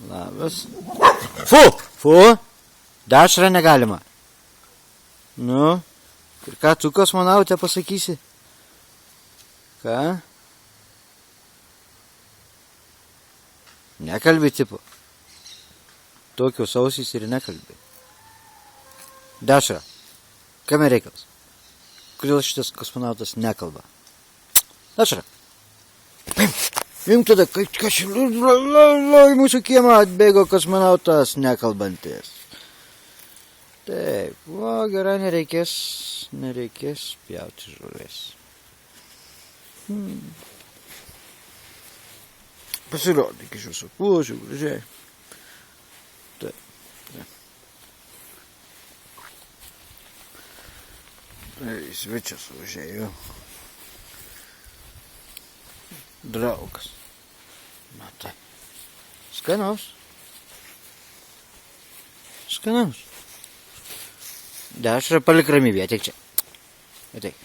Labas. Fu. Dešrą negalima. Nu, ir ką tu kosmonautė pasakysi? Ką? Nekalbi tipo. Tokios ausys ir nekalbi. Dešra, kame reikalas? Kodėl šitas kosmonautas nekalba? Dešra. Imk tada, į mūsų kiemą atbėgo kosmonautas nekalbantis. Taip, gerai, nereikės pjauti žolės. Pasirodyk iš visų pusių, gražiai. Taip. Tai svečias užėjo. Draugas. Matai. Skanaus. Dešrą palik ramybėje, ateik čia. Ateik.